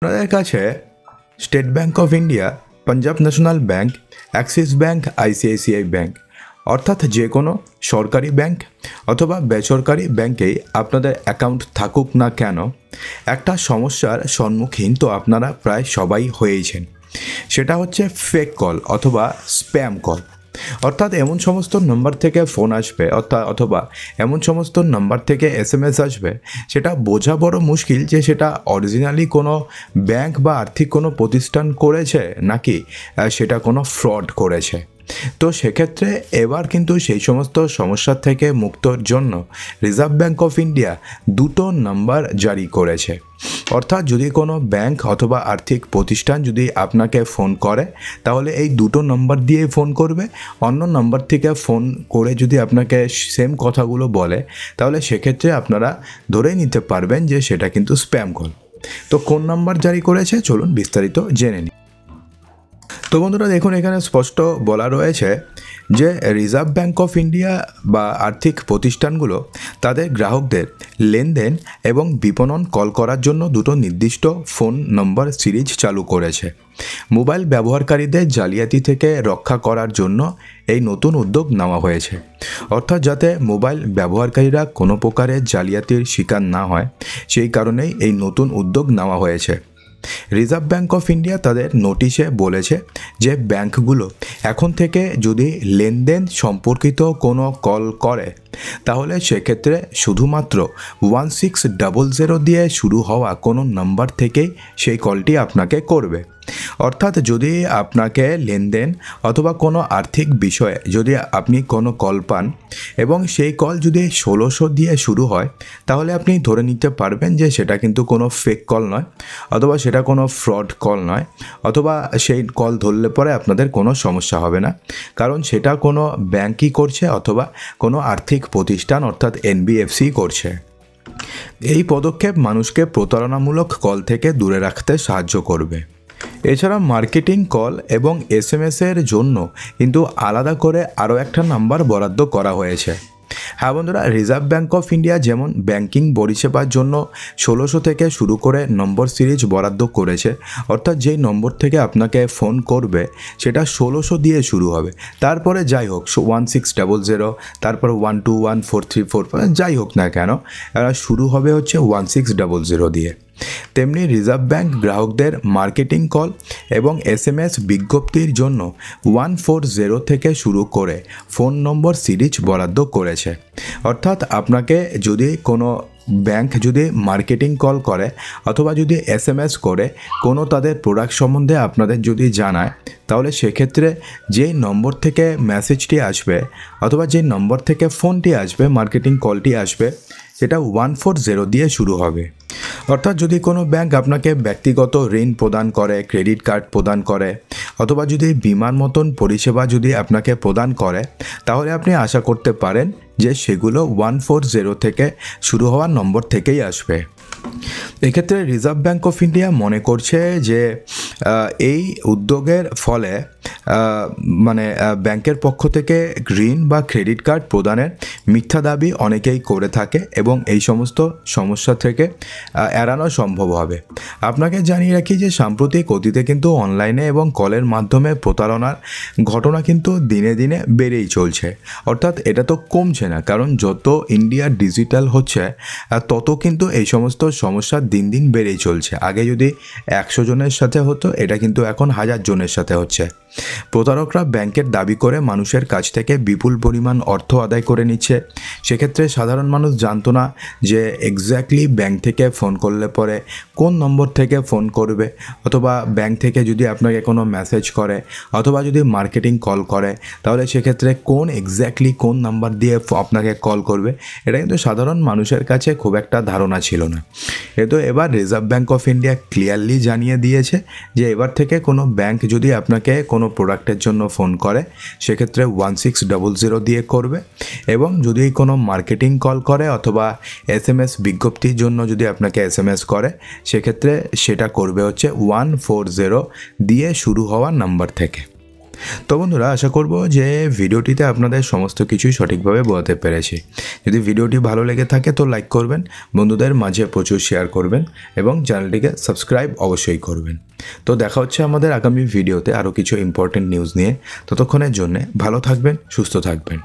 আপনাদের কাছে state bank of India, Punjab national bank, Axis bank, ICICI bank অর্থাৎ যে কোনো সরকারি ব্যাঙ্ক অথবা বেসরকারি ব্যাঙ্কেই আপনাদের অ্যাকাউন্ট থাকুক না কেন, একটা সমস্যার সম্মুখীন তো আপনারা প্রায় সবাই হয়েইছেন। সেটা হচ্ছে ফেক কল অথবা স্প্যাম কল। অর্থাৎ এমন সমস্ত নম্বর থেকে ফোন আসবে অথবা এমন সমস্ত নম্বর থেকে এসএমএস আসবে, সেটা বোঝা বড় মুশকিল যে সেটা অরিজিনালি কোনো ব্যাংক বা আর্থিক কোনো প্রতিষ্ঠান করেছে নাকি সেটা কোনো ফ্রড করেছে। তো সেক্ষেত্রে এবার কিন্তু সেই সমস্ত সমস্যার থেকে মুক্তর জন্য রিজার্ভ ব্যাঙ্ক অফ ইন্ডিয়া দুটো নাম্বার জারি করেছে। অর্থাৎ যদি কোনো ব্যাংক অথবা আর্থিক প্রতিষ্ঠান যদি আপনাকে ফোন করে, তাহলে এই দুটো নম্বর দিয়ে ফোন করবে। অন্য নম্বর থেকে ফোন করে যদি আপনাকে সেম কথাগুলো বলে, তাহলে সেক্ষেত্রে আপনারা ধরে নিতে পারবেন যে সেটা কিন্তু স্প্যাম কল। তো কোন নাম্বার জারি করেছে চলুন বিস্তারিত জেনে নিই। তো বন্ধুরা দেখুন, এখানে স্পষ্ট বলা রয়েছে যে রিজার্ভ ব্যাঙ্ক অফ ইন্ডিয়া বা আর্থিক প্রতিষ্ঠানগুলো তাদের গ্রাহকদের লেনদেন এবং বিপণন কল করার জন্য দুটো নির্দিষ্ট ফোন নম্বর সিরিজ চালু করেছে। মোবাইল ব্যবহারকারীদের জালিয়াতি থেকে রক্ষা করার জন্য এই নতুন উদ্যোগ নেওয়া হয়েছে। অর্থাৎ যাতে মোবাইল ব্যবহারকারীরা কোনো প্রকারের জালিয়াতির শিকার না হয়, সেই কারণেই এই নতুন উদ্যোগ নেওয়া হয়েছে। রিজার্ভ ব্যাঙ্ক অফ ইন্ডিয়া তাদের নোটিশে বলেছে যে ব্যাঙ্কগুলো এখন থেকে যদি লেনদেন সম্পর্কিত কোনো কল করে, তাহলে সেক্ষেত্রে শুধুমাত্র 1600 দিয়ে শুরু হওয়া কোনো নাম্বার থেকেই সেই কলটি আপনাকে করবে। অর্থাৎ যদি আপনাকে লেনদেন অথবা কোনো আর্থিক বিষয়ে যদি আপনি কোনো কল পান এবং সেই কল যদি 1600 দিয়ে শুরু হয়, তাহলে আপনি ধরে নিতে পারবেন যে সেটা কিন্তু কোনো ফেক কল নয়, অথবা সেটা কোনো ফ্রড কল নয়, অথবা সেই কল ধরলে পরে আপনাদের কোনো সমস্যা হবে না, কারণ সেটা কোনো ব্যাঙ্কই করছে অথবা কোনো আর্থিক প্রতিষ্ঠান অর্থাৎ এনবিএফসি করছে। এই পদক্ষেপ মানুষকে প্রতারণামূলক কল থেকে দূরে রাখতে সাহায্য করবে। এছাড়া মার্কেটিং কল এবং এসএমএসের জন্য কিন্তু আলাদা করে আরও একটা নাম্বার বরাদ্দ করা হয়েছে। হ্যাঁ বন্ধুরা, রিজার্ভ ব্যাঙ্ক অফ ইন্ডিয়া যেমন ব্যাংকিং পরিষেবার জন্য 1600 থেকে শুরু করে নম্বর সিরিজ বরাদ্দ করেছে। অর্থাৎ যেই নম্বর থেকে আপনাকে ফোন করবে সেটা 1600 দিয়ে শুরু হবে, তারপরে যাই হোক 1600, তারপর 121434, যাই হোক না কেন শুরু হবে হচ্ছে 1600 দিয়ে। তেমনি রিজার্ভ ব্যাঙ্ক গ্রাহকদের মার্কেটিং কল এবং এসএমএস বিজ্ঞপ্তির জন্য 140 থেকে শুরু করে ফোন নম্বর সিরিজ বরাদ্দ করেছে। অর্থাৎ আপনাকে যদি কোনো ব্যাঙ্ক যদি মার্কেটিং কল করে অথবা যদি এসএমএস করে কোনো তাদের প্রোডাক্ট সম্বন্ধে আপনাদের যদি জানায়, তাহলে সেক্ষেত্রে যেই নম্বর থেকে মেসেজটি আসবে অথবা যেই নম্বর থেকে ফোনটি আসবে, মার্কেটিং কলটি আসবে, সেটা 140 দিয়ে শুরু হবে। অর্থাৎ যদি কোনো ব্যাংক আপনাকে ব্যক্তিগত ঋণ প্রদান করে, ক্রেডিট কার্ড প্রদান করে, অথবা যদি বিমার মতন পরিষেবা যদি আপনাকে প্রদান করে, তাহলে আপনি আশা করতে পারেন যে সেগুলো 140 থেকে শুরু হওয়ার নম্বর থেকেই আসবে। এক্ষেত্রে রিজার্ভ ব্যাঙ্ক অফ ইন্ডিয়া মনে করছে যে এই উদ্যোগের ফলে ব্যাংকের পক্ষ থেকে ঋণ বা ক্রেডিট কার্ড প্রদানের মিথ্যা দাবি অনেকেই করে থাকে এবং এই সমস্ত সমস্যা থেকে এড়ানো সম্ভব হবে। আপনাকে জানিয়ে রাখি যে সাম্প্রতিক অতীতে কিন্তু অনলাইনে এবং কলের মাধ্যমে প্রতারণার ঘটনা কিন্তু দিনে দিনে বেড়েই চলছে। অর্থাৎ এটা তো কমছে না, কারণ যত ইন্ডিয়া ডিজিটাল হচ্ছে তত কিন্তু এই সমস্ত সমস্যা দিন দিন বেড়েই চলছে। আগে যদি 100 জনের সাথে হতো, এটা কিন্তু এখন 1000 জনের সাথে হচ্ছে। প্রতারকরা ব্যাংকের দাবি করে মানুষের কাছ থেকে বিপুল পরিমাণ অর্থ আদায় করে নিচ্ছে। সেক্ষেত্রে সাধারণ মানুষ জানতো না যে এক্স্যাক্টলি ব্যাংক থেকে ফোন করলে পরে কোন নম্বর থেকে ফোন করবে, অথবা ব্যাংক থেকে যদি আপনাকে কোনো মেসেজ করে অথবা যদি মার্কেটিং কল করে, তাহলে সেক্ষেত্রে কোন নাম্বার দিয়ে আপনাকে কল করবে, এটা কিন্তু সাধারণ মানুষের কাছে খুব একটা ধারণা ছিল না। এবার reserve bank of India clearly জানিয়ে দিয়েছে যে এবার থেকে কোনো ব্যাংক যদি আপনাকে কোনো প্রোডাক্টের জন্য ফোন করে, সেক্ষেত্রে 1600 দিয়ে করবে, এবং যদি কোনো মার্কেটিং কল করে অথবা এসএমএস বিজ্ঞপ্তির জন্য যদি আপনাকে এসএমএস করে, সেক্ষেত্রে সেটা করবে হচ্ছে 140 দিয়ে শুরু হওয়া নাম্বার থেকে। তো বন্ধুরা, আশা করব যে ভিডিওটিতে আপনাদের সমস্ত কিছুই সঠিকভাবে বোঝাতে পেরেছি। যদি ভিডিওটি ভালো লেগে থাকে তো লাইক করবেন, বন্ধুদের মাঝে প্রচুর শেয়ার করবেন এবং চ্যানেলটিকে সাবস্ক্রাইব অবশ্যই করবেন। তো দেখা হচ্ছে আমাদের আগামী ভিডিওতে আরও কিছু ইম্পর্টেন্ট নিউজ নিয়ে। ততক্ষণের জন্যে ভালো থাকবেন, সুস্থ থাকবেন।